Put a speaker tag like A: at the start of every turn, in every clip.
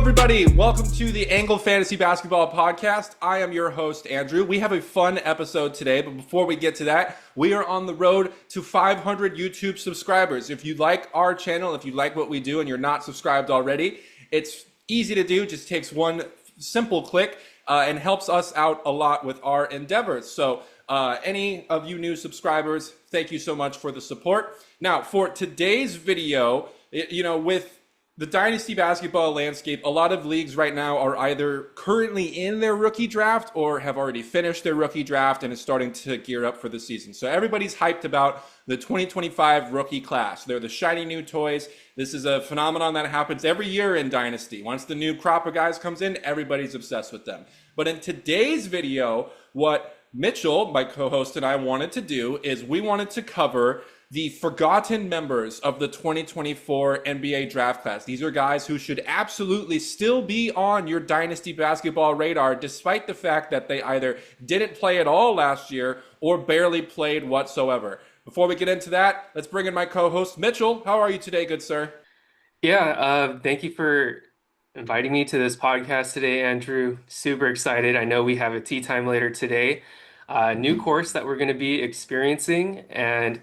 A: everybody. Welcome to the Angle Fantasy Basketball Podcast. I am your host, Andrew. We have a fun episode today, but before we get to that, we are on the road to 500 YouTube subscribers. If you like our channel, if you like what we do and you're not subscribed already, it's easy to do. Just takes one simple click and helps us out a lot with our endeavors. So any of you new subscribers, thank you so much for the support. Now, for today's video, with the dynasty basketball landscape, a lot of leagues right now are either currently in their rookie draft or have already finished their rookie draft and is starting to gear up for the season. So everybody's hyped about the 2025 rookie class. They're the shiny new toys. This is a phenomenon that happens every year in Dynasty. Once the new crop of guys comes in, everybody's obsessed with them. But in today's video, what Mitchell, my co-host, and I wanted to do is we wanted to cover the forgotten members of the 2024 NBA draft class. These are guys who should absolutely still be on your dynasty basketball radar, despite the fact that they either didn't play at all last year or barely played whatsoever. Before we get into that, let's bring in my co-host, Mitchell. How are you today, good sir?
B: Yeah, thank you for inviting me to this podcast today, Andrew. Super excited. I know we have a tea time later today. New course that we're going to be experiencing. And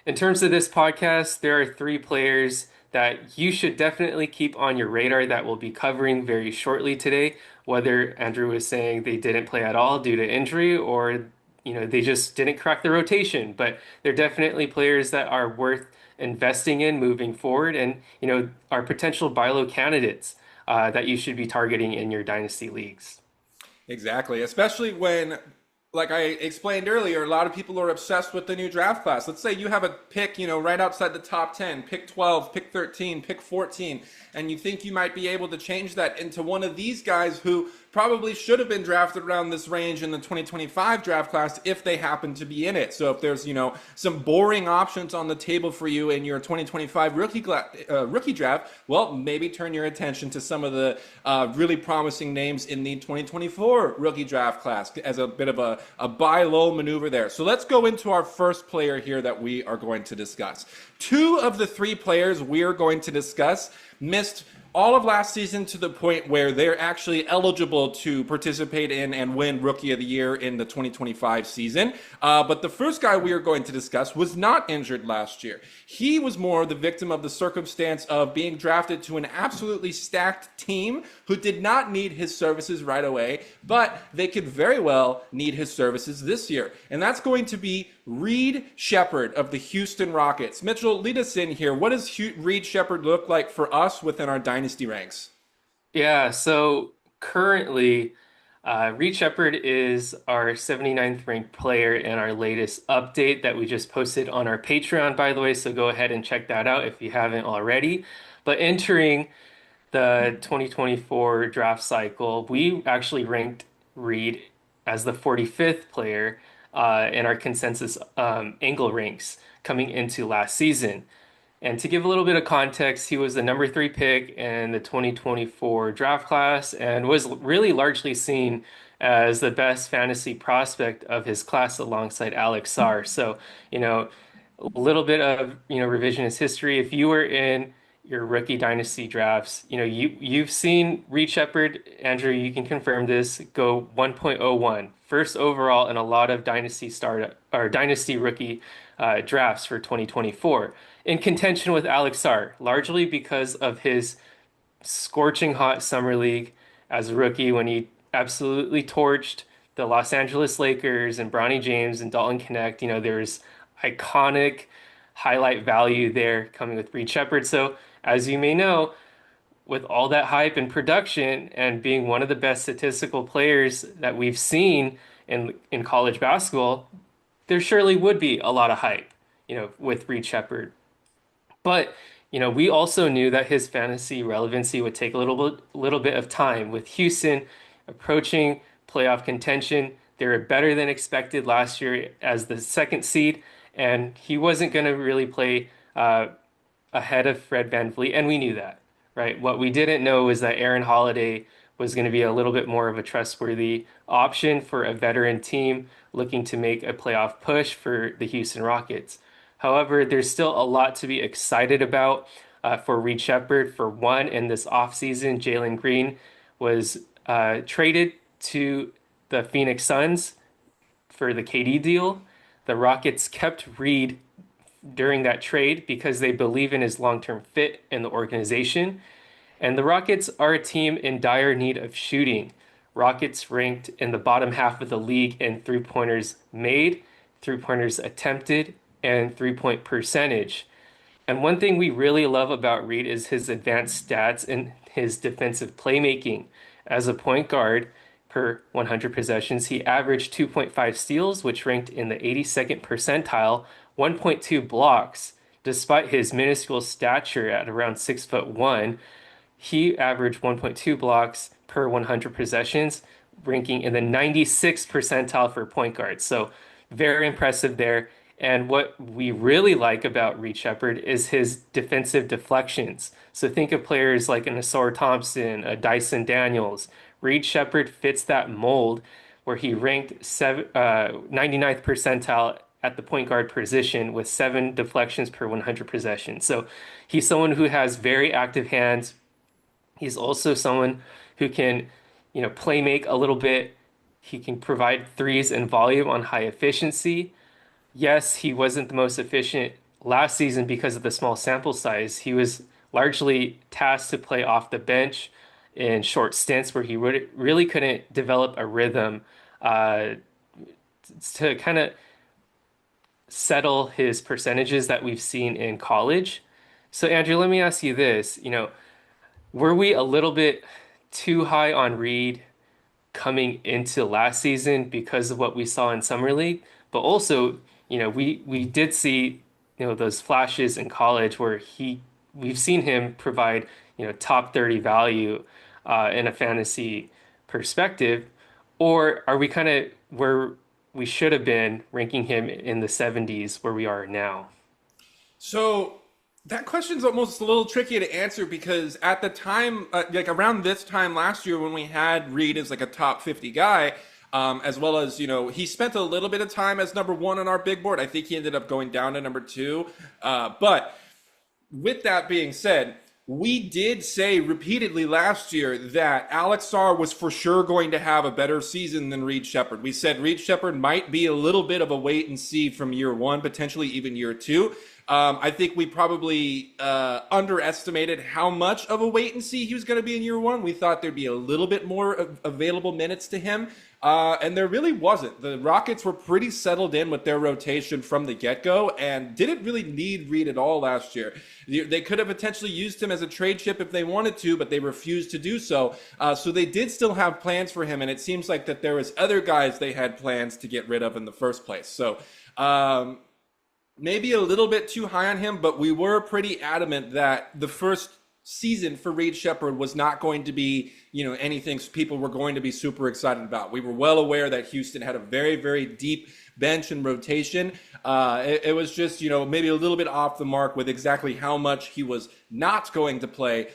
B: in terms of this podcast, there are three players that you should definitely keep on your radar that we'll be covering very shortly today. Whether Andrew was saying they didn't play at all due to injury or they just didn't crack the rotation, but they're definitely players that are worth investing in moving forward and are potential buy low candidates that you should be targeting in your dynasty leagues.
A: Exactly, especially when, like I explained earlier, a lot of people are obsessed with the new draft class. Let's say you have a pick, right outside the top 10, pick 12, pick 13, pick 14, and you think you might be able to change that into one of these guys who probably should have been drafted around this range in the 2025 draft class if they happen to be in it. So if there's, some boring options on the table for you in your 2025 rookie draft, well, maybe turn your attention to some of the really promising names in the 2024 rookie draft class as a bit of a buy low maneuver there. So let's go into our first player here that we are going to discuss. Two of the three players we're going to discuss missed all of last season to the point where they're actually eligible to participate in and win Rookie of the Year in the 2025 season. But the first guy we are going to discuss was not injured last year. He was more the victim of the circumstance of being drafted to an absolutely stacked team who did not need his services right away, but they could very well need his services this year. And that's going to be Reed Sheppard of the Houston Rockets. Mitchell, lead us in here. What does Reed Sheppard look like for us within our dynasty ranks?
B: Yeah, so currently, Reed Sheppard is our 79th ranked player in our latest update that we just posted on our Patreon, by the way. So go ahead and check that out if you haven't already. But entering the 2024 draft cycle, we actually ranked Reed as the 45th player in our consensus angle ranks coming into last season. And to give a little bit of context, he was the number 3 pick in the 2024 draft class and was really largely seen as the best fantasy prospect of his class alongside Alex Sarr. So, a little bit of, revisionist history. If you were in your rookie dynasty drafts, you've seen Reed Sheppard, Andrew, you can confirm this, go 1.01, first overall in a lot of dynasty rookie drafts for 2024, in contention with Alex Sarr, largely because of his scorching hot summer league as a rookie when he absolutely torched the Los Angeles Lakers and Bronny James and Dalton Knecht. There's iconic highlight value there coming with Reed Sheppard. So as you may know, with all that hype and production and being one of the best statistical players that we've seen in college basketball, there surely would be a lot of hype, with Reed Sheppard. But, we also knew that his fantasy relevancy would take a little bit of time. With Houston approaching playoff contention, they were better than expected last year as the second seed, and he wasn't going to really play ahead of Fred VanVleet, and we knew that, right? What we didn't know was that Aaron Holiday was going to be a little bit more of a trustworthy option for a veteran team looking to make a playoff push for the Houston Rockets. However, there's still a lot to be excited about for Reed Sheppard. For one, in this offseason, Jalen Green was traded to the Phoenix Suns for the KD deal. The Rockets kept Reed during that trade because they believe in his long-term fit in the organization. And the Rockets are a team in dire need of shooting. Rockets ranked in the bottom half of the league in three-pointers made, three-pointers attempted, and three-point percentage. And one thing we really love about Reed is his advanced stats and his defensive playmaking. As a point guard per 100 possessions, he averaged 2.5 steals, which ranked in the 82nd percentile, 1.2 blocks. Despite his minuscule stature at around 6'1", he averaged 1.2 blocks per 100 possessions, ranking in the 96th percentile for point guards. So very impressive there. And what we really like about Reed Sheppard is his defensive deflections. So think of players like an Asar Thompson, a Dyson Daniels. Reed Sheppard fits that mold where he ranked 99th percentile at the point guard position with 7 deflections per 100 possessions. So he's someone who has very active hands. He's also someone who can, play make a little bit. He can provide threes and volume on high efficiency. Yes, he wasn't the most efficient last season because of the small sample size. He was largely tasked to play off the bench in short stints where he really couldn't develop a rhythm to kind of settle his percentages that we've seen in college. So, Andrew, let me ask you this. Were we a little bit too high on Reed coming into last season because of what we saw in Summer League? But also, we did see, those flashes in college where we've seen him provide, top 30 value in a fantasy perspective. Or are we kind of where we should have been ranking him in the 70s where we are now?
A: So that question's almost a little tricky to answer because at the time, like around this time last year when we had Reed as like a top 50 guy, as well as, he spent a little bit of time as number 1 on our big board. I think he ended up going down to number 2. But with that being said, we did say repeatedly last year that Alex Sarr was for sure going to have a better season than Reed Sheppard. We said Reed Sheppard might be a little bit of a wait and see from year 1, potentially even year 2. I think we probably underestimated how much of a wait and see he was going to be in year 1. We thought there'd be a little bit more available minutes to him. And there really wasn't. The Rockets were pretty settled in with their rotation from the get-go and didn't really need Reed at all last year. They could have potentially used him as a trade chip if they wanted to, but they refused to do so. So they did still have plans for him, and it seems like that there was other guys they had plans to get rid of in the first place. So maybe a little bit too high on him, but we were pretty adamant that the first season for Reed Sheppard was not going to be, anything people were going to be super excited about. We were well aware that Houston had a very, very deep bench and rotation. It was just, maybe a little bit off the mark with exactly how much he was not going to play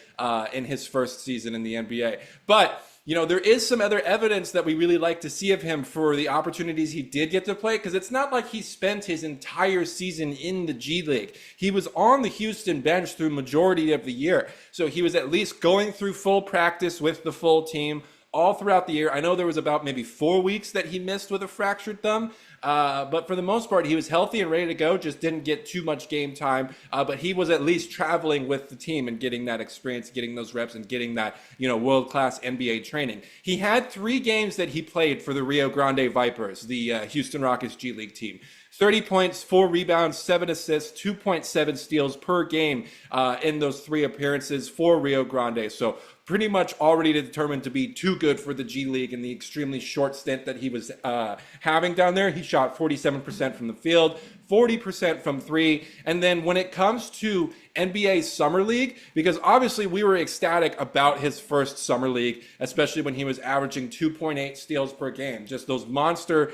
A: in his first season in the NBA. But there is some other evidence that we really like to see of him for the opportunities he did get to play, because it's not like he spent his entire season in the G League. He was on the Houston bench through majority of the year. So he was at least going through full practice with the full team all throughout the year. I know there was about maybe 4 weeks that he missed with a fractured thumb. But for the most part, he was healthy and ready to go, just didn't get too much game time. But he was at least traveling with the team and getting that experience, getting those reps, and getting that, world-class NBA training. He had 3 games that he played for the Rio Grande Vipers, the Houston Rockets G League team. 30 points, 4 rebounds, 7 assists, 2.7 steals per game in those 3 appearances for Rio Grande. So pretty much already determined to be too good for the G League in the extremely short stint that he was having down there. He shot 47% from the field, 40% from 3. And then when it comes to NBA Summer League, because obviously we were ecstatic about his first Summer League, especially when he was averaging 2.8 steals per game. Just those monster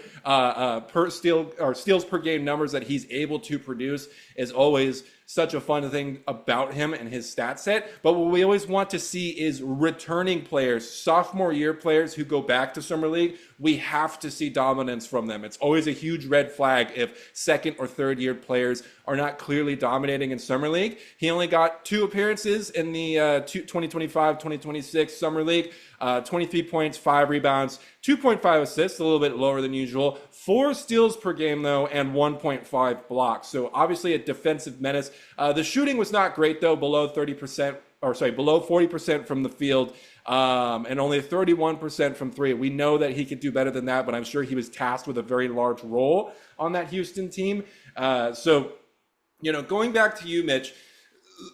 A: steals per game numbers that he's able to produce is always such a fun thing about him and his stat set. But what we always want to see is returning players, sophomore year players who go back to Summer League, we have to see dominance from them. It's always a huge red flag if second or third year players are not clearly dominating in Summer League. He only got 2 appearances in the 2025-2026 Summer League, 23 points, 5 rebounds, 2.5 assists, a little bit lower than usual, 4 steals per game though, and 1.5 blocks. So obviously a defensive menace. The shooting was not great though, below 40% from the field, and only 31% from 3. We know that he could do better than that, but I'm sure he was tasked with a very large role on that Houston team. Going back to you, Mitch,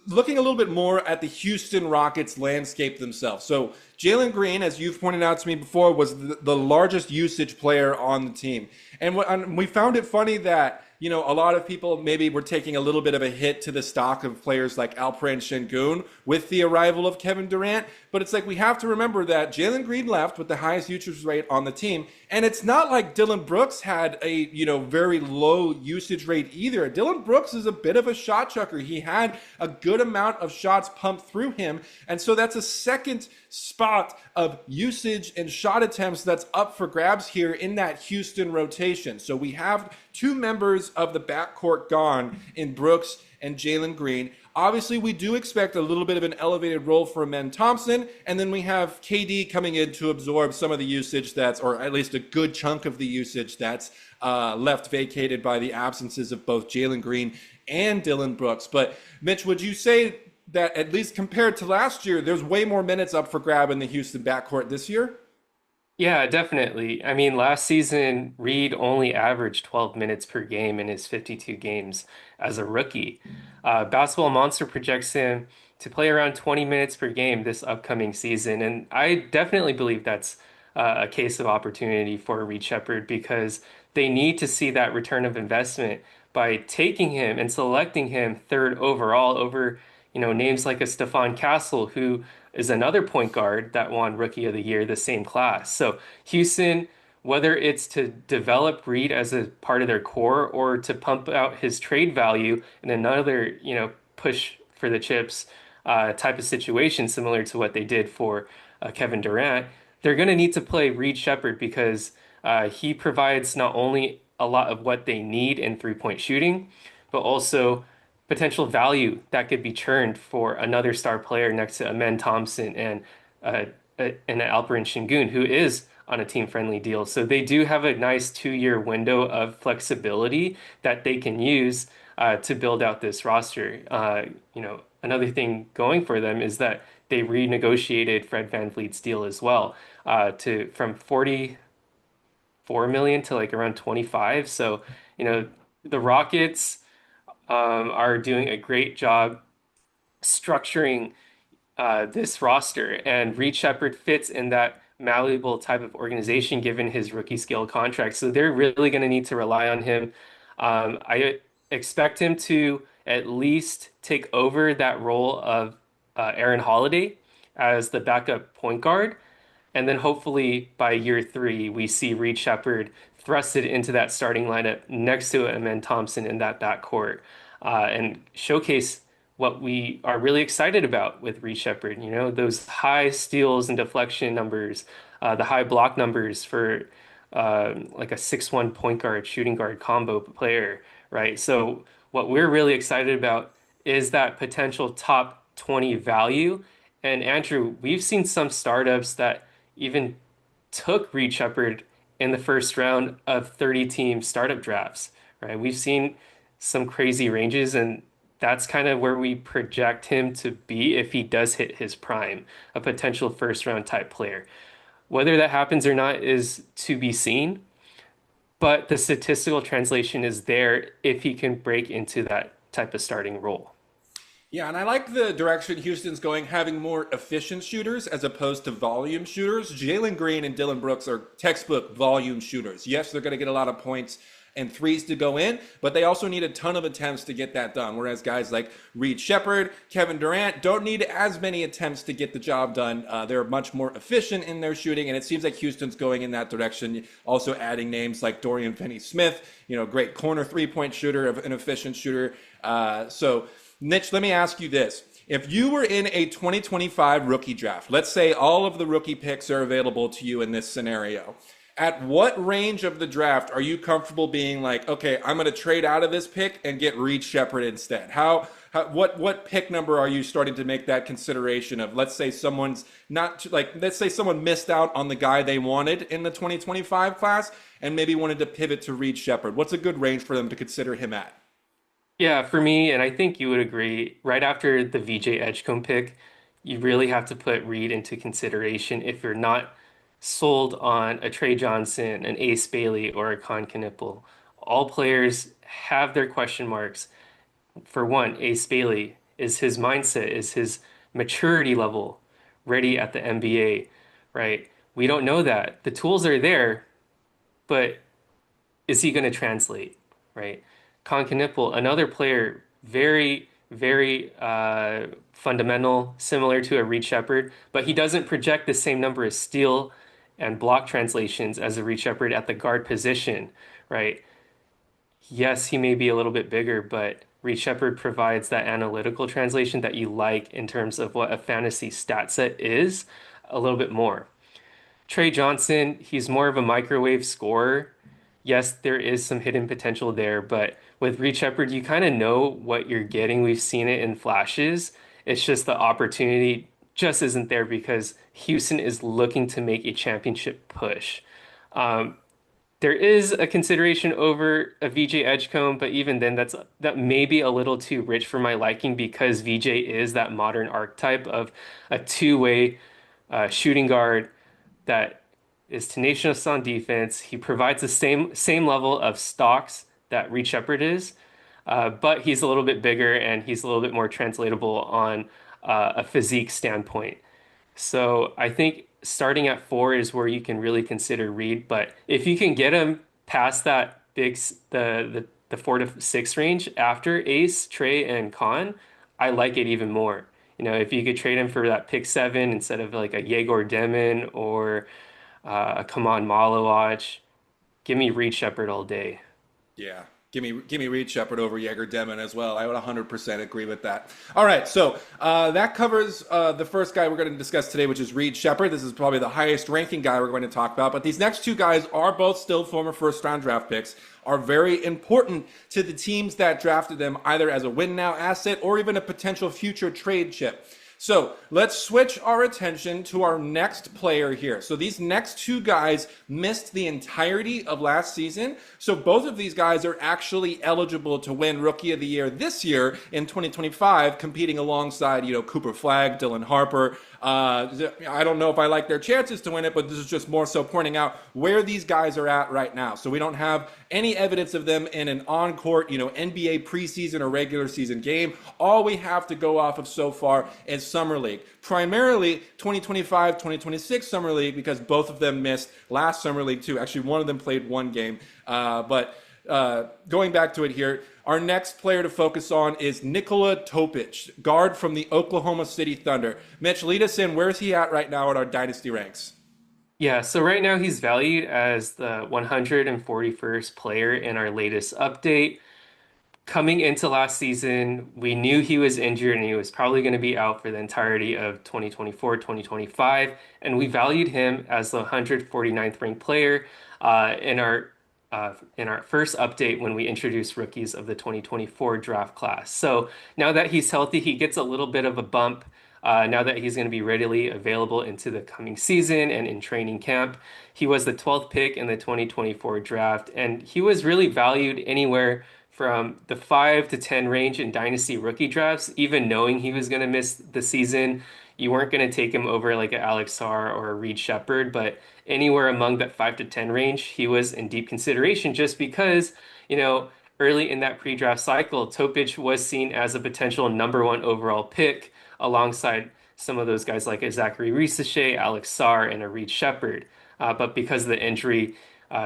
A: looking a little bit more at the Houston Rockets landscape themselves. So Jalen Green, as you've pointed out to me before, was the largest usage player on the team. And we found it funny that, a lot of people maybe were taking a little bit of a hit to the stock of players like Alperen Şengün with the arrival of Kevin Durant. But it's like we have to remember that Jalen Green left with the highest usage rate on the team. And it's not like Dillon Brooks had a, very low usage rate either. Dillon Brooks is a bit of a shot chucker. He had a good amount of shots pumped through him. And so that's a second spot of usage and shot attempts that's up for grabs here in that Houston rotation. So we have 2 members of the backcourt gone in Brooks and Jalen Green. Obviously, we do expect a little bit of an elevated role for Amen Thompson, and then we have KD coming in to absorb some of the usage or at least a good chunk of the usage that's left vacated by the absences of both Jalen Green and Dillon Brooks. But Mitch, would you say that at least compared to last year, there's way more minutes up for grab in the Houston backcourt this year?
B: Yeah, definitely. I mean, last season, Reed only averaged 12 minutes per game in his 52 games as a rookie. Basketball Monster projects him to play around 20 minutes per game this upcoming season. And I definitely believe that's a case of opportunity for Reed Sheppard because they need to see that return of investment by taking him and selecting him 3rd overall over, names like a Stephon Castle, who is another point guard that won Rookie of the Year, the same class. So Houston, whether it's to develop Reed as a part of their core or to pump out his trade value in another, push for the chips type of situation, similar to what they did for Kevin Durant, they're going to need to play Reed Sheppard because he provides not only a lot of what they need in 3-point shooting, but also potential value that could be churned for another star player next to Amen Thompson and Alperen Şengün, who is on a team-friendly deal. So they do have a nice 2-year window of flexibility that they can use to build out this roster. Another thing going for them is that they renegotiated Fred VanVleet's deal as well from 44 million to like around 25. So, the Rockets are doing a great job structuring this roster, and Reed Sheppard fits in that malleable type of organization given his rookie scale contract. So they're really going to need to rely on him. I expect him to at least take over that role of Aaron Holiday as the backup point guard. And then hopefully by year 3, we see Reed Sheppard thrusted into that starting lineup next to Amen Thompson in that backcourt and showcase what we are really excited about with Reed Sheppard. Those high steals and deflection numbers, the high block numbers for like a 6'1" point guard, shooting guard combo player, right? So what we're really excited about is that potential top 20 value. And Andrew, we've seen some startups that even took Reed Sheppard in the first round of 30-team startup drafts, right? We've seen some crazy ranges, and that's kind of where we project him to be if he does hit his prime, a potential first-round type player. Whether that happens or not is to be seen, but the statistical translation is there if he can break into that type of starting role.
A: Yeah, and I like the direction Houston's going, having more efficient shooters as opposed to volume shooters. Jalen Green and Dillon Brooks are textbook volume shooters. Yes, they're going to get a lot of points and threes to go in, but they also need a ton of attempts to get that done. Whereas guys like Reed Sheppard, Kevin Durant don't need as many attempts to get the job done. They're much more efficient in their shooting, and it seems like Houston's going in that direction. Also adding names like Dorian Finney-Smith, great corner 3-point shooter, an efficient shooter. So Mitch, let me ask you this. If you were in a 2025 rookie draft, let's say all of the rookie picks are available to you in this scenario, At what range of the draft are you comfortable being like, okay, I'm going to trade out of this pick and get Reed Sheppard instead? What pick number are you starting to make that consideration of? Let's say someone's not like, let's say someone missed out on the guy they wanted in the 2025 class and maybe wanted to pivot to Reed Sheppard. What's a good range for them to consider him at?
B: Yeah, for me, and I think you would agree, right after the VJ Edgecombe pick, you really have to put Reed into consideration if you're not sold on a Trey Johnson, an Ace Bailey, or a Con Knipple. All players have their question marks. For one, Ace Bailey, is his mindset, is his maturity level ready at the NBA, right? We don't know that. The tools are there, but is he going to translate, right? Concanipple, another player, very fundamental, similar to a Reed Sheppard, but he doesn't project the same number of steal and block translations as a Reed Sheppard at the guard position, right? Yes, he may be a little bit bigger, but Reed Sheppard provides that analytical translation that you like in terms of what a fantasy stat set is a little bit more. Trey Johnson, he's more of a microwave scorer. Yes, there is some hidden potential there, but with Reed Sheppard, you kind of know what you're getting. We've seen it in flashes. It's just the opportunity just isn't there because Houston is looking to make a championship push. Um, there is a consideration over a VJ Edgecombe, but even then, that may be a little too rich for my liking because VJ is that modern archetype of a two-way shooting guard that is tenacious on defense. He provides the same level of stocks that Reed Sheppard is, but he's a little bit bigger and he's a little bit more translatable on a physique standpoint. So I think starting at four is where you can really consider Reed. But if you can get him past that the 4 to 6 range after Ace, Trey, and Con, I like it even more. You know, if you could trade him for that pick 7 instead of like a Yegor Demon or a Kaman Malawach, give me Reed Sheppard all day.
A: Yeah. Give me Reed Sheppard over Jaeger Demon as well. I would 100% agree with that. All right, so that covers the first guy we're going to discuss today, which is Reed Sheppard. This is probably the highest ranking guy we're going to talk about. But these next two guys are both still former first round draft picks, are very important to the teams that drafted them, either as a win now asset or even a potential future trade chip. So let's switch our attention to our next player here. So these next two guys missed the entirety of last season. So both of these guys are actually eligible to win Rookie of the Year this year in 2025, competing alongside, Cooper Flagg, Dylan Harper. I don't know if I like their chances to win it, but this is just more so pointing out where these guys are at right now. So we don't have any evidence of them in an on-court, NBA preseason or regular season game. All we have to go off of so far is Summer League. Primarily 2025, 2026 Summer League because both of them missed last Summer League too. Actually, one of them played one game. But going back to it here, our next player to focus on is Nikola Topic, guard from the Oklahoma City Thunder. Mitch, lead us in. Where is he at right now at our dynasty ranks?
B: Yeah, so right now he's valued as the 141st player in our latest update. Coming into last season, we knew he was injured and he was probably going to be out for the entirety of 2024, 2025, and we valued him as the 149th ranked player in our first update when we introduced rookies of the 2024 draft class. So now that he's healthy, he gets a little bit of a bump. Now that he's going to be readily available into the coming season and in training camp. He was the 12th pick in the 2024 draft, and he was really valued anywhere from the 5 to 10 range in dynasty rookie drafts, even knowing he was going to miss the season. You weren't going to take him over like an Alex Sarr or a Reed Sheppard, but anywhere among that 5 to 10 range, he was in deep consideration just because, early in that pre-draft cycle, Topic was seen as a potential #1 overall pick alongside some of those guys like a Zachary Risache, Alex Sarr, and a Reed Sheppard. But because of the injury,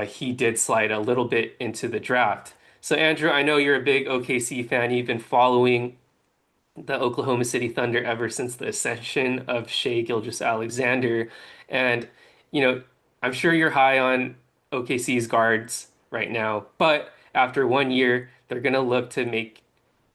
B: he did slide a little bit into the draft. So, Andrew, I know you're a big OKC fan. You've been following the Oklahoma City Thunder ever since the ascension of Shai Gilgeous-Alexander. And, I'm sure you're high on OKC's guards right now. But after 1 year, they're going to look to make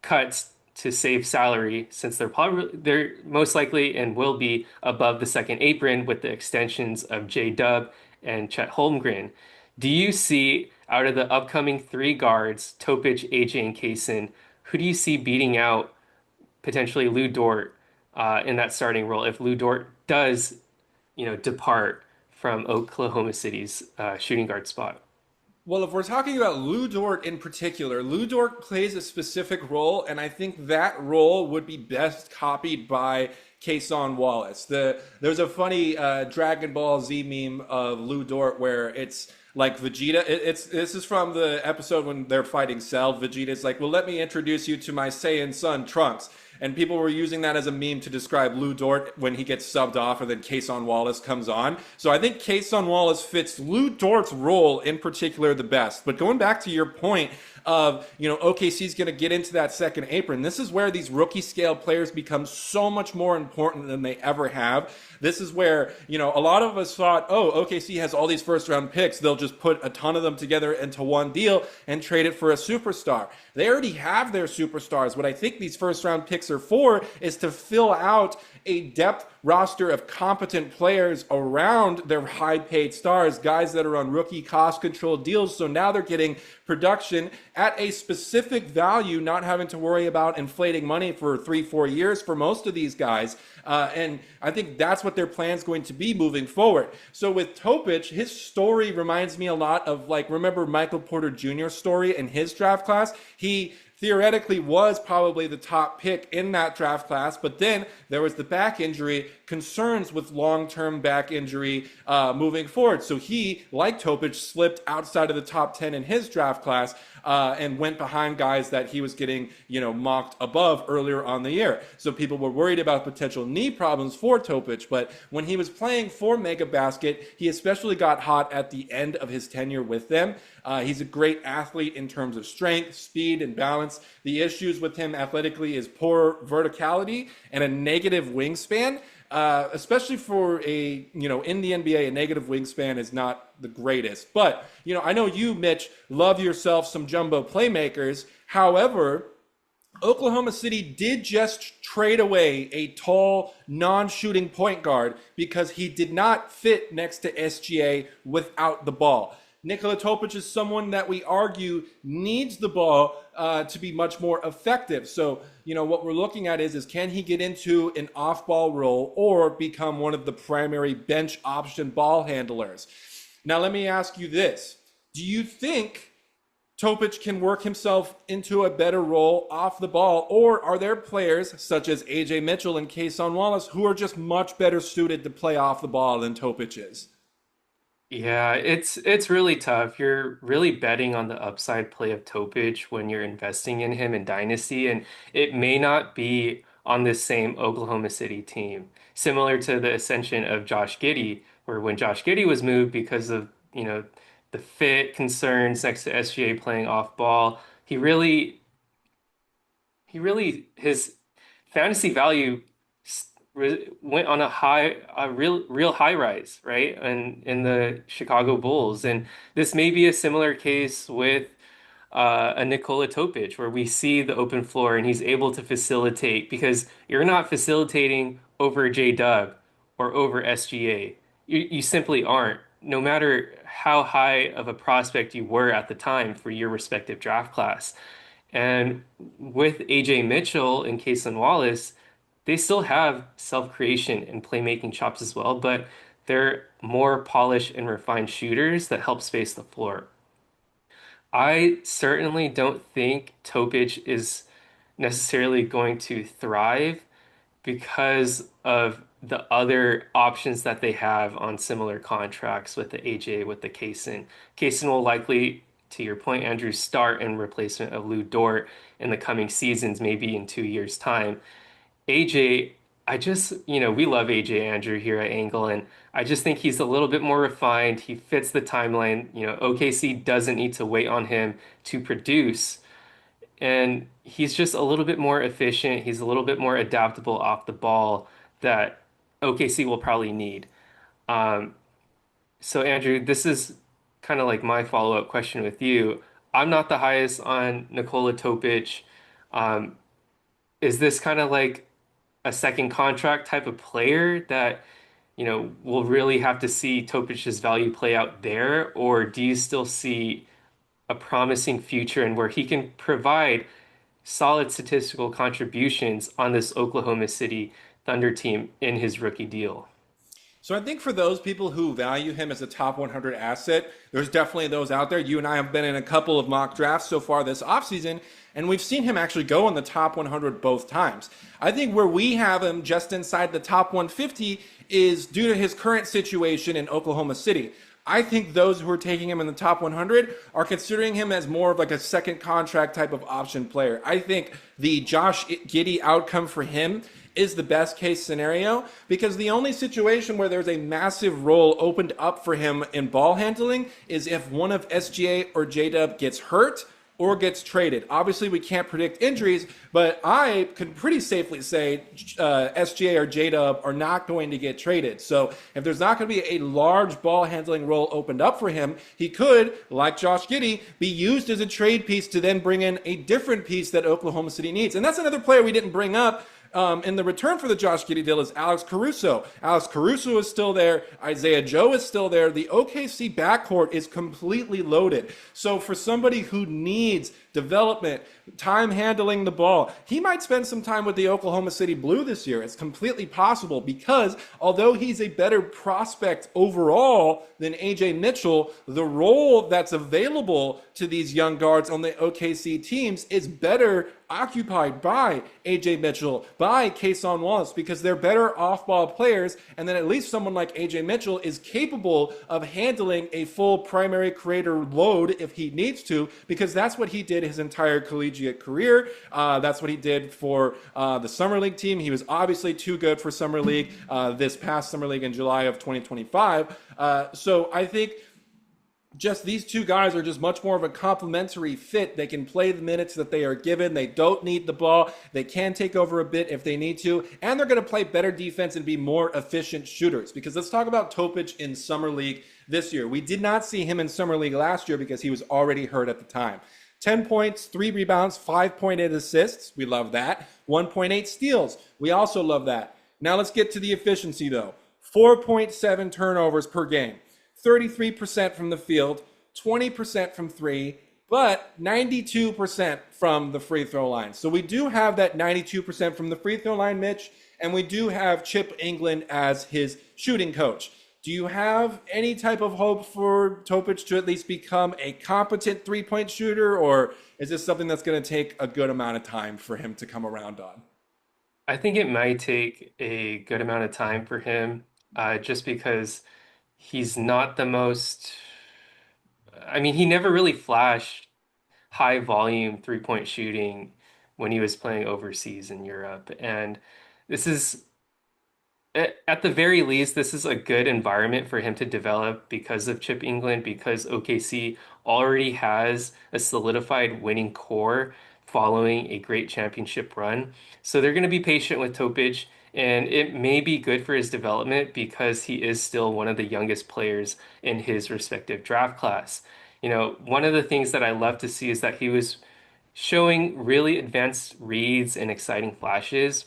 B: cuts to save salary since they're most likely and will be above the second apron with the extensions of J-Dub and Chet Holmgren. Do you see out of the upcoming three guards, Topic, AJ, and Kaysen, who do you see beating out potentially Lou Dort in that starting role if Lou Dort does, depart from Oklahoma City's shooting guard spot?
A: Well, if we're talking about Lou Dort in particular, Lou Dort plays a specific role, and I think that role would be best copied by Kason Wallace. There's a funny Dragon Ball Z meme of Lou Dort where it's like Vegeta. This is from the episode when they're fighting Cell. Vegeta's like, "Well, let me introduce you to my Saiyan son Trunks." And people were using that as a meme to describe Lou Dort when he gets subbed off and then Kason Wallace comes on. So I think Kason Wallace fits Lou Dort's role in particular the best. But going back to your point of, OKC's going to get into that second apron, this is where these rookie scale players become so much more important than they ever have. This is where, a lot of us thought, oh, OKC has all these first round picks. They'll just put a ton of them together into one deal and trade it for a superstar. They already have their superstars. What I think these first round picks are for is to fill out a depth roster of competent players around their high paid stars, guys that are on rookie cost control deals. So now they're getting production at a specific value, not having to worry about inflating money for 3-4 years for most of these guys. And I think that's what their plan's going to be moving forward. So with Topic, his story reminds me a lot of, remember Michael Porter Jr.'s story in his draft class? He theoretically was probably the top pick in that draft class, but then there was the back injury, concerns with long-term back injury moving forward. So he, like Topic, slipped outside of the top 10 in his draft class and went behind guys that he was getting, mocked above earlier on the year. So people were worried about potential knee problems for Topic, but when he was playing for Mega Basket, he especially got hot at the end of his tenure with them. He's a great athlete in terms of strength, speed, and balance. The issues with him athletically is poor verticality and a negative wingspan. Especially for in the NBA, a negative wingspan is not the greatest. But, I know you, Mitch, love yourself some jumbo playmakers. However, Oklahoma City did just trade away a tall, non-shooting point guard because he did not fit next to SGA without the ball. Nikola Topic is someone that we argue needs the ball to be much more effective. So, what we're looking at is can he get into an off-ball role or become one of the primary bench option ball handlers? Now, let me ask you this. Do you think Topic can work himself into a better role off the ball, or are there players such as AJ Mitchell and Kason Wallace who are just much better suited to play off the ball than Topic is?
B: Yeah, it's really tough. You're really betting on the upside play of Topic when you're investing in him in Dynasty, and it may not be on this same Oklahoma City team. Similar to the ascension of Josh Giddey, where when Josh Giddey was moved because of, the fit concerns next to SGA playing off ball, his fantasy value went on a real high rise, right? And in the Chicago Bulls, and this may be a similar case with a Nikola Topic, where we see the open floor and he's able to facilitate because you're not facilitating over J-Dub or over SGA. You simply aren't, no matter how high of a prospect you were at the time for your respective draft class. And with AJ Mitchell and Cason Wallace, they still have self-creation and playmaking chops as well, but they're more polished and refined shooters that help space the floor. I certainly don't think Topic is necessarily going to thrive because of the other options that they have on similar contracts with the AJ, with the Kaysen. Kaysen will likely, to your point, Andrew, start in replacement of Lou Dort in the coming seasons, maybe in 2 years' time. AJ, we love AJ Andrew here at Angle, and I just think he's a little bit more refined. He fits the timeline. OKC doesn't need to wait on him to produce, and he's just a little bit more efficient. He's a little bit more adaptable off the ball that OKC will probably need. Um, so Andrew, this is kind of like my follow-up question with you. I'm not the highest on Nikola Topic. Um, is this kind of like a second contract type of player that we'll really have to see Topic's value play out there, or do you still see a promising future and where he can provide solid statistical contributions on this Oklahoma City Thunder team in his rookie deal?
A: So I think for those people who value him as a top 100 asset, there's definitely those out there. You and I have been in a couple of mock drafts so far this offseason, and we've seen him actually go in the top 100 both times. I think where we have him just inside the top 150 is due to his current situation in Oklahoma City. I think those who are taking him in the top 100 are considering him as more of like a second contract type of option player. I think the Josh Giddey outcome for him is the best case scenario because the only situation where there's a massive role opened up for him in ball handling is if one of SGA or J-Dub gets hurt or gets traded. Obviously, we can't predict injuries, but I can pretty safely say SGA or J-Dub are not going to get traded. So if there's not going to be a large ball handling role opened up for him, he could, like Josh Giddey, be used as a trade piece to then bring in a different piece that Oklahoma City needs. And that's another player we didn't bring up. In the return for the Josh Giddey deal is Alex Caruso. Alex Caruso is still there. Isaiah Joe is still there. The OKC backcourt is completely loaded. So for somebody who needs development, time handling the ball, he might spend some time with the Oklahoma City Blue this year. It's completely possible because although he's a better prospect overall than AJ Mitchell, the role that's available to these young guards on the OKC teams is better occupied by AJ Mitchell, by Kason Wallace, because they're better off-ball players, and then at least someone like AJ Mitchell is capable of handling a full primary creator load if he needs to, because that's what he did his entire collegiate career. That's what he did for the Summer League team. He was obviously too good for Summer League this past Summer League in July of 2025. So I think just these two guys are just much more of a complementary fit. They can play the minutes that they are given. They don't need the ball. They can take over a bit if they need to. And they're going to play better defense and be more efficient shooters. Because let's talk about Topic in Summer League this year. We did not see him in Summer League last year because he was already hurt at the time. 10 points, 3 rebounds, 5.8 assists. We love that. 1.8 steals. We also love that. Now let's get to the efficiency though. 4.7 turnovers per game. 33% from the field, 20% from three, but 92% from the free throw line. So we do have that 92% from the free throw line, Mitch, and we do have Chip England as his shooting coach. Do you have any type of hope for Topic to at least become a competent three-point shooter, or is this something that's going to take a good amount of time for him to come around on?
B: I think it might take a good amount of time for him, just because he's not the most. I mean, he never really flashed high volume three-point shooting when he was playing overseas in Europe. And this is, at the very least, this is a good environment for him to develop because of Chip England, because OKC already has a solidified winning core following a great championship run. So they're going to be patient with Topic, and it may be good for his development because he is still one of the youngest players in his respective draft class. One of the things that I love to see is that he was showing really advanced reads and exciting flashes,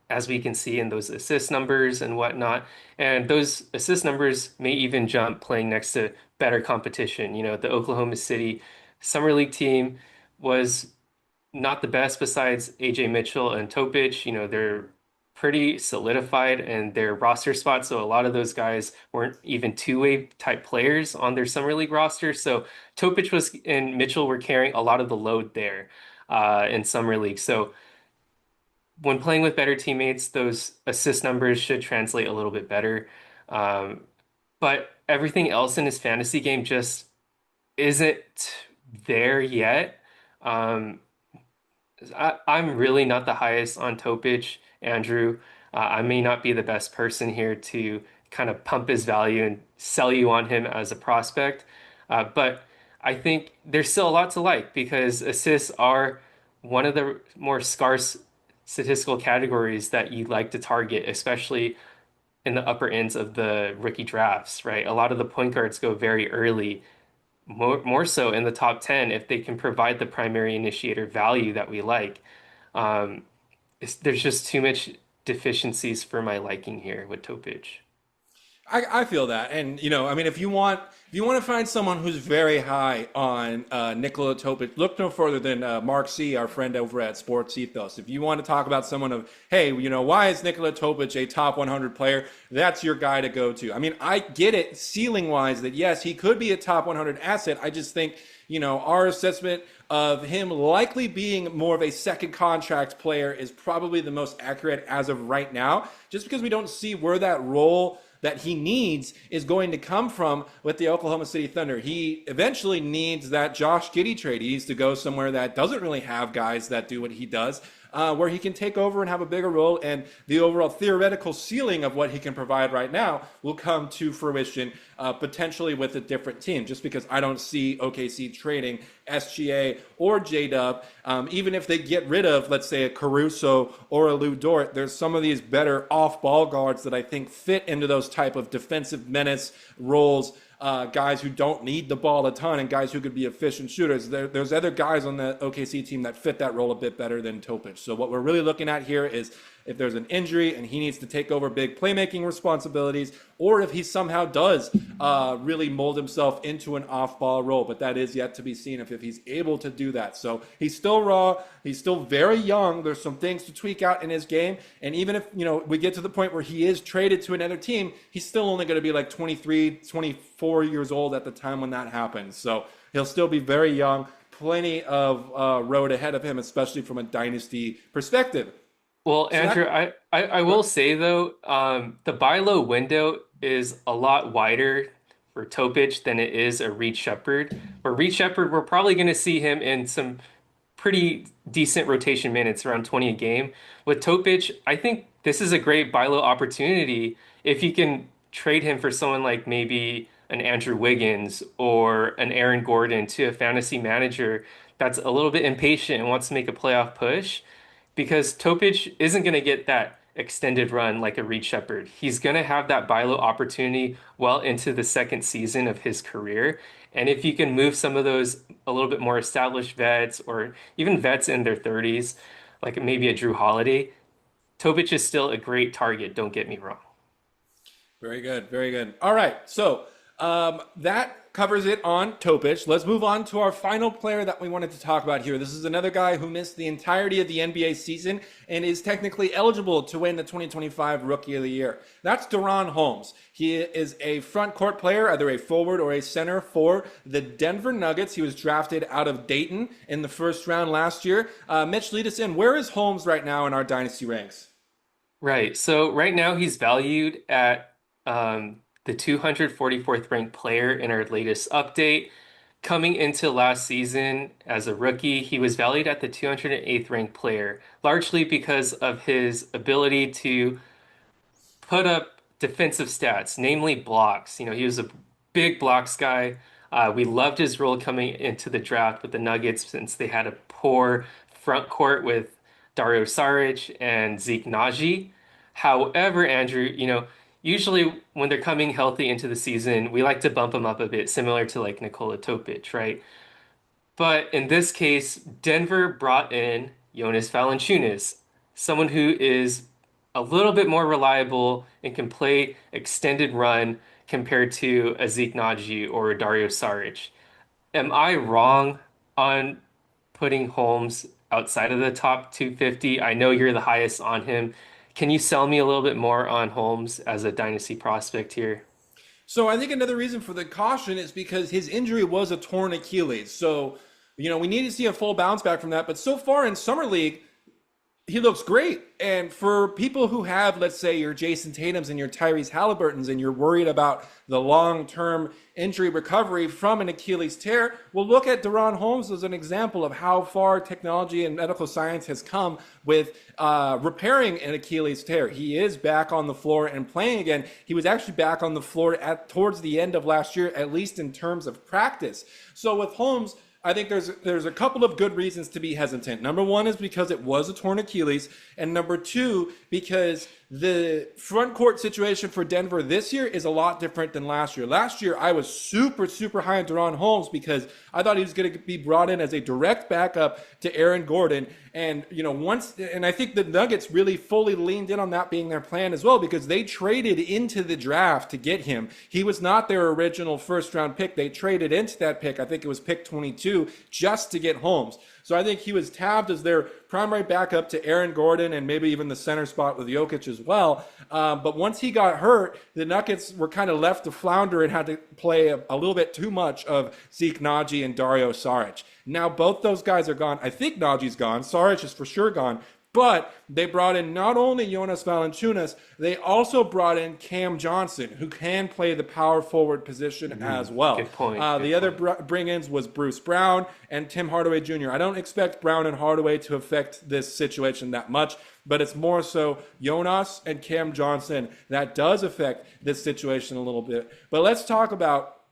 B: as we can see in those assist numbers and whatnot. And those assist numbers may even jump playing next to better competition. The Oklahoma City Summer League team was not the best besides AJ Mitchell and Topic. They're pretty solidified in their roster spots. So a lot of those guys weren't even two-way type players on their Summer League roster. So Topic was and Mitchell were carrying a lot of the load there in Summer League. So when playing with better teammates, those assist numbers should translate a little bit better. Um, but everything else in his fantasy game just isn't there yet. Um, I'm really not the highest on Topic, Andrew. I may not be the best person here to kind of pump his value and sell you on him as a prospect. But I think there's still a lot to like because assists are one of the more scarce statistical categories that you like to target, especially in the upper ends of the rookie drafts, right? A lot of the point guards go very early, more so in the top 10 if they can provide the primary initiator value that we like. Um, there's just too much. deficiencies for my liking here with Topic.
A: I feel that, and I mean, if you want to find someone who's very high on Nikola Topic, look no further than Mark C, our friend over at Sports Ethos. If you want to talk about someone of, hey, why is Nikola Topic a top 100 player? That's your guy to go to. I mean, I get it ceiling wise that yes, he could be a top 100 asset. I just think our assessment of him likely being more of a second contract player is probably the most accurate as of right now, just because we don't see where that role that he needs is going to come from with the Oklahoma City Thunder. He eventually needs that Josh Giddey trade. He needs to go somewhere that doesn't really have guys that do what he does, where he can take over and have a bigger role, and the overall theoretical ceiling of what he can provide right now will come to fruition potentially with a different team, just because I don't see OKC trading SGA or J-Dub. Even if they get rid of, let's say, a Caruso or a Lou Dort, there's some of these better off-ball guards that I think fit into those type of defensive menace roles, guys who don't need the ball a ton and guys who could be efficient shooters. There's other guys on the OKC team that fit that role a bit better than Topic. So what we're really looking at here is if there's an injury and he needs to take over big playmaking responsibilities, or if he somehow does really mold himself into an off-ball role. But that is yet to be seen if he's able to do that. So he's still raw. He's still very young. There's some things to tweak out in his game. And even if, we get to the point where he is traded to another team, he's still only going to be like 23, 24 years old at the time when that happens. So he'll still be very young. Plenty of road ahead of him, especially from a dynasty perspective.
B: Well,
A: So
B: Andrew,
A: that,
B: I will say though, the buy low window is a lot wider for Topic than it is a Reed Sheppard. For Reed Sheppard, we're probably going to see him in some pretty decent rotation minutes, around 20 a game. With Topic, I think this is a great buy low opportunity if you can trade him for someone like maybe an Andrew Wiggins or an Aaron Gordon to a fantasy manager that's a little bit impatient and wants to make a playoff push, because Topic isn't going to get that extended run like a Reed Sheppard. He's going to have that buy low opportunity well into the second season of his career. And if you can move some of those a little bit more established vets or even vets in their 30s, like maybe a Drew Holiday, Topic is still a great target, don't get me wrong.
A: Very good. Very good. All right. So that covers it on Topic. Let's move on to our final player that we wanted to talk about here. This is another guy who missed the entirety of the NBA season and is technically eligible to win the 2025 Rookie of the Year. That's DaRon Holmes. He is a front court player, either a forward or a center for the Denver Nuggets. He was drafted out of Dayton in the first round last year. Mitch, lead us in. Where is Holmes right now in our dynasty ranks?
B: Right. So right now he's valued at the 244th ranked player in our latest update. Coming into last season as a rookie, he was valued at the 208th ranked player, largely because of his ability to put up defensive stats, namely blocks. He was a big blocks guy. We loved his role coming into the draft with the Nuggets since they had a poor front court with Dario Saric and Zeke Naji. However, Andrew, usually when they're coming healthy into the season, we like to bump them up a bit, similar to like Nikola Topic, right? But in this case, Denver brought in Jonas Valanciunas, someone who is a little bit more reliable and can play extended run compared to a Zeke Naji or a Dario Saric. Am I wrong on putting Holmes outside of the top 250? I know you're the highest on him. Can you sell me a little bit more on Holmes as a dynasty prospect here?
A: So I think another reason for the caution is because his injury was a torn Achilles. So, we need to see a full bounce back from that. But so far in Summer League, he looks great. And for people who have, let's say, your Jason Tatums and your Tyrese Halliburtons, and you're worried about the long-term injury recovery from an Achilles tear, well, look at DaRon Holmes as an example of how far technology and medical science has come with repairing an Achilles tear. He is back on the floor and playing again. He was actually back on the floor towards the end of last year, at least in terms of practice. So with Holmes, I think there's a couple of good reasons to be hesitant. Number one is because it was a torn Achilles, and number two, because The front court situation for Denver this year is a lot different than last year. Last year, I was super, super high on DaRon Holmes because I thought he was going to be brought in as a direct backup to Aaron Gordon. And, and I think the Nuggets really fully leaned in on that being their plan as well, because they traded into the draft to get him. He was not their original first round pick. They traded into that pick. I think it was pick 22 just to get Holmes. So I think he was tabbed as their primary backup to Aaron Gordon and maybe even the center spot with Jokic as well. But once he got hurt, the Nuggets were kind of left to flounder and had to play a little bit too much of Zeke Naji and Dario Saric. Now both those guys are gone. I think Naji's gone. Saric is for sure gone. But they brought in not only Jonas Valanciunas, they also brought in Cam Johnson, who can play the power forward position as well.
B: Good point.
A: The other bring-ins was Bruce Brown and Tim Hardaway Jr. I don't expect Brown and Hardaway to affect this situation that much, but it's more so Jonas and Cam Johnson that does affect this situation a little bit. But let's talk about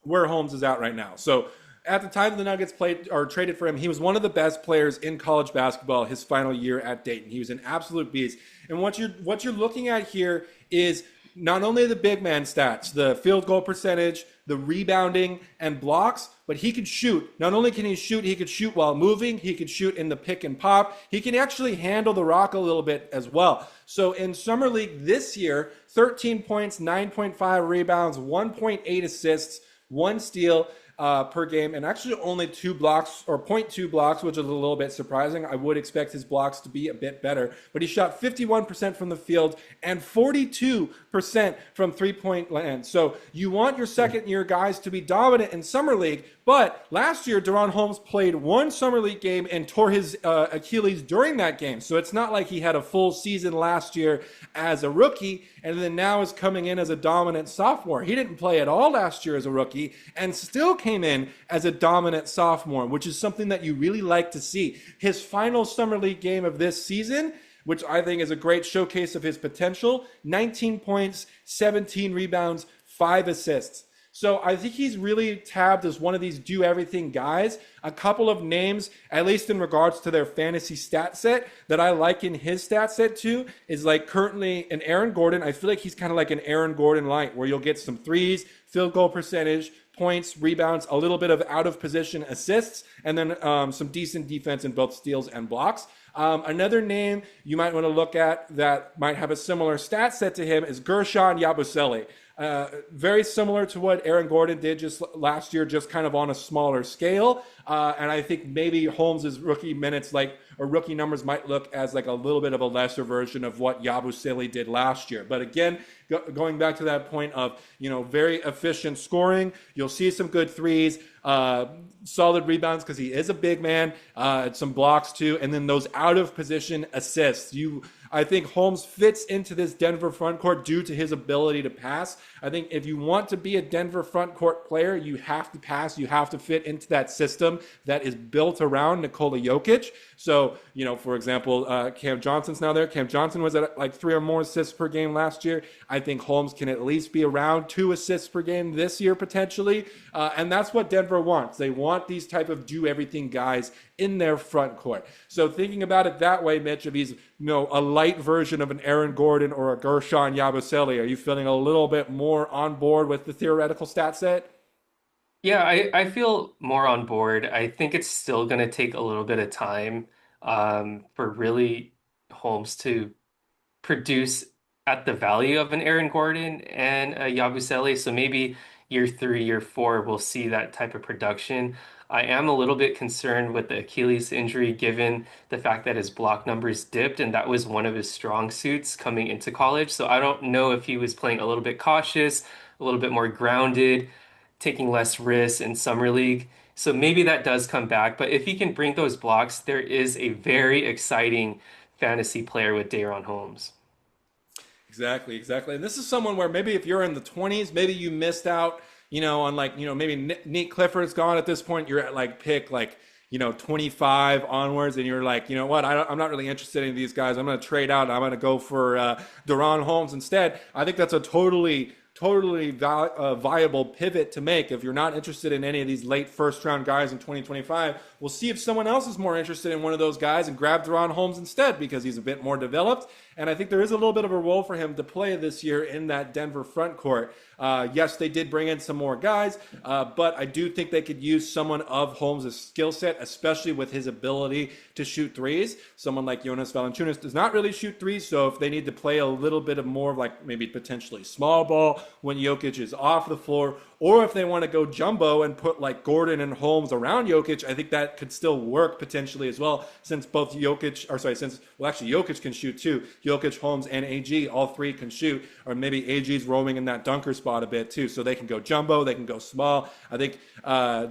A: where Holmes is at right now. So at the time the Nuggets played or traded for him, he was one of the best players in college basketball his final year at Dayton. He was an absolute beast. And what you're looking at here is not only the big man stats, the field goal percentage, the rebounding and blocks, but he could shoot. Not only can he could shoot while moving, he could shoot in the pick and pop. He can actually handle the rock a little bit as well. So in Summer League this year, 13 points, 9.5 rebounds, 1.8 assists, 1 steal per game, and actually only 2 blocks or 0.2 blocks, which is a little bit surprising. I would expect his blocks to be a bit better, but he shot 51% from the field and 42% from three-point land. So you want your second-year guys to be dominant in Summer League, but last year, DaRon Holmes played 1 Summer League game and tore his Achilles during that game. So it's not like he had a full season last year as a rookie and then now is coming in as a dominant sophomore. He didn't play at all last year as a rookie and still came in as a dominant sophomore, which is something that you really like to see. His final Summer League game of this season, which I think is a great showcase of his potential, 19 points, 17 rebounds, 5 assists. So I think he's really tabbed as one of these do-everything guys. A couple of names, at least in regards to their fantasy stat set, that I like in his stat set too, is like currently an Aaron Gordon. I feel like he's kind of like an Aaron Gordon light, where you'll get some threes, field goal percentage, points, rebounds, a little bit of out-of-position assists, and then some decent defense in both steals and blocks. Another name you might want to look at that might have a similar stat set to him is Gershon Yabusele. Very similar to what Aaron Gordon did just last year, just kind of on a smaller scale. And I think maybe Holmes's rookie minutes, or rookie numbers, might look as like a little bit of a lesser version of what Yabusele did last year. But again, going back to that point of, very efficient scoring, you'll see some good threes, solid rebounds because he is a big man, some blocks too, and then those out of position assists. I think Holmes fits into this Denver front court due to his ability to pass. I think if you want to be a Denver front court player, you have to pass. You have to fit into that system that is built around Nikola Jokic. So, for example, Cam Johnson's now there. Cam Johnson was at like 3 or more assists per game last year. I think Holmes can at least be around 2 assists per game this year potentially. And that's what Denver wants. They want these type of do-everything guys in their front court. So thinking about it that way, Mitch, if he's a light version of an Aaron Gordon or a Gershon Yabusele, are you feeling a little bit more on board with the theoretical stat set?
B: Yeah, I feel more on board. I think it's still going to take a little bit of time for really Holmes to produce at the value of an Aaron Gordon and a Yabusele. So maybe year 3, year 4, we'll see that type of production. I am a little bit concerned with the Achilles injury, given the fact that his block numbers dipped, and that was one of his strong suits coming into college. So I don't know if he was playing a little bit cautious, a little bit more grounded, taking less risks in summer league. So maybe that does come back. But if he can bring those blocks, there is a very exciting fantasy player with DaRon Holmes.
A: Exactly. And this is someone where maybe if you're in the 20s, maybe you missed out, on maybe Nate Clifford's gone at this point. You're at pick 25 onwards, and you're like, what? I'm not really interested in these guys. I'm going to trade out. I'm going to go for DaRon Holmes instead. I think that's a totally totally viable pivot to make. If you're not interested in any of these late first round guys in 2025, we'll see if someone else is more interested in one of those guys and grab DaRon Holmes instead, because he's a bit more developed. And I think there is a little bit of a role for him to play this year in that Denver front court. Yes, they did bring in some more guys, but I do think they could use someone of Holmes' skill set, especially with his ability to shoot threes. Someone like Jonas Valanciunas does not really shoot threes, so if they need to play a little bit of more of like maybe potentially small ball when Jokic is off the floor, or if they want to go jumbo and put like Gordon and Holmes around Jokic, I think that could still work potentially as well, since both Jokic can shoot too. Jokic, Holmes, and AG, all three can shoot, or maybe AG's roaming in that dunker spot a bit too, so they can go jumbo, they can go small. I think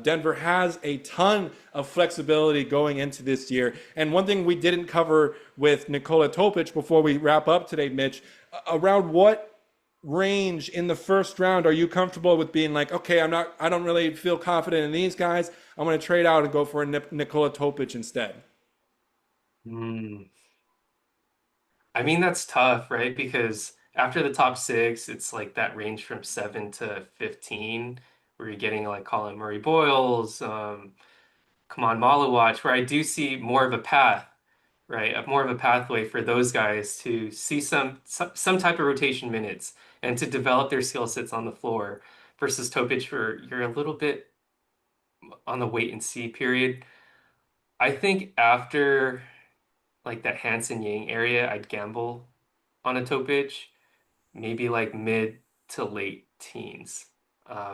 A: Denver has a ton of flexibility going into this year. And one thing we didn't cover with Nikola Topic before we wrap up today, Mitch, around what range in the first round are you comfortable with being like, okay, I don't really feel confident in these guys, I'm going to trade out and go for a Nikola Topic instead?
B: Mm. I mean, that's tough, right? Because after the top six, it's like that range from 7 to 15, where you're getting like Colin Murray Boyles, come on, Malawatch, where I do see more of a path, right? More of a pathway for those guys to see some type of rotation minutes and to develop their skill sets on the floor versus Topic, where you're a little bit on the wait and see period. I think after like that Hansen Yang area, I'd gamble on a Topic, maybe like mid to late teens.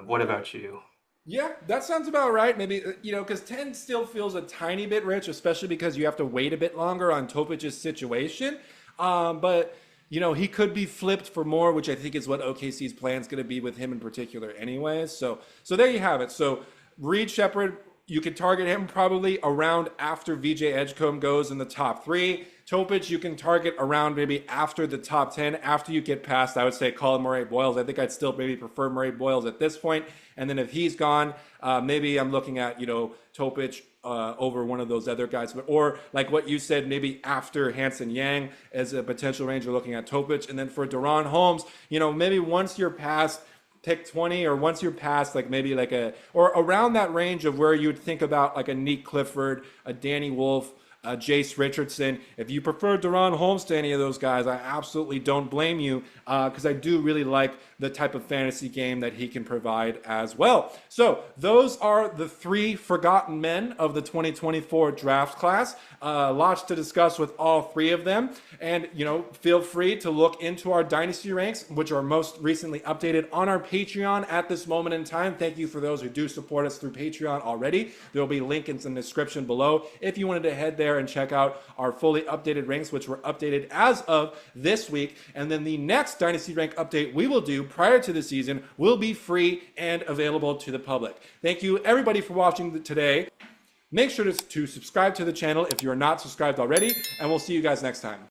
B: What about you?
A: Yeah, that sounds about right. Maybe, because 10 still feels a tiny bit rich, especially because you have to wait a bit longer on Topic's situation. But, he could be flipped for more, which I think is what OKC's plan is going to be with him in particular anyways. So there you have it. So Reed Sheppard, you could target him probably around after VJ Edgecombe goes in the top 3. Topic, you can target around maybe after the top 10. After you get past, I would say, Colin Murray Boyles. I think I'd still maybe prefer Murray Boyles at this point. And then if he's gone, maybe I'm looking at, Topic over one of those other guys. Or like what you said, maybe after Hansen Yang as a potential range, you're looking at Topic. And then for DaRon Holmes, maybe once you're past pick 20, or once you're past like maybe like or around that range of where you'd think about like a Nick Clifford, a Danny Wolf, Jace Richardson. If you prefer DaRon Holmes to any of those guys, I absolutely don't blame you, because I do really like the type of fantasy game that he can provide as well. So those are the 3 forgotten men of the 2024 draft class. Lots to discuss with all 3 of them. And, feel free to look into our dynasty ranks, which are most recently updated on our Patreon at this moment in time. Thank you for those who do support us through Patreon already. There will be links in the description below if you wanted to head there and check out our fully updated ranks, which were updated as of this week. And then the next dynasty rank update we will do prior to the season will be free and available to the public. Thank you everybody for watching today. Make sure to subscribe to the channel if you're not subscribed already, and we'll see you guys next time.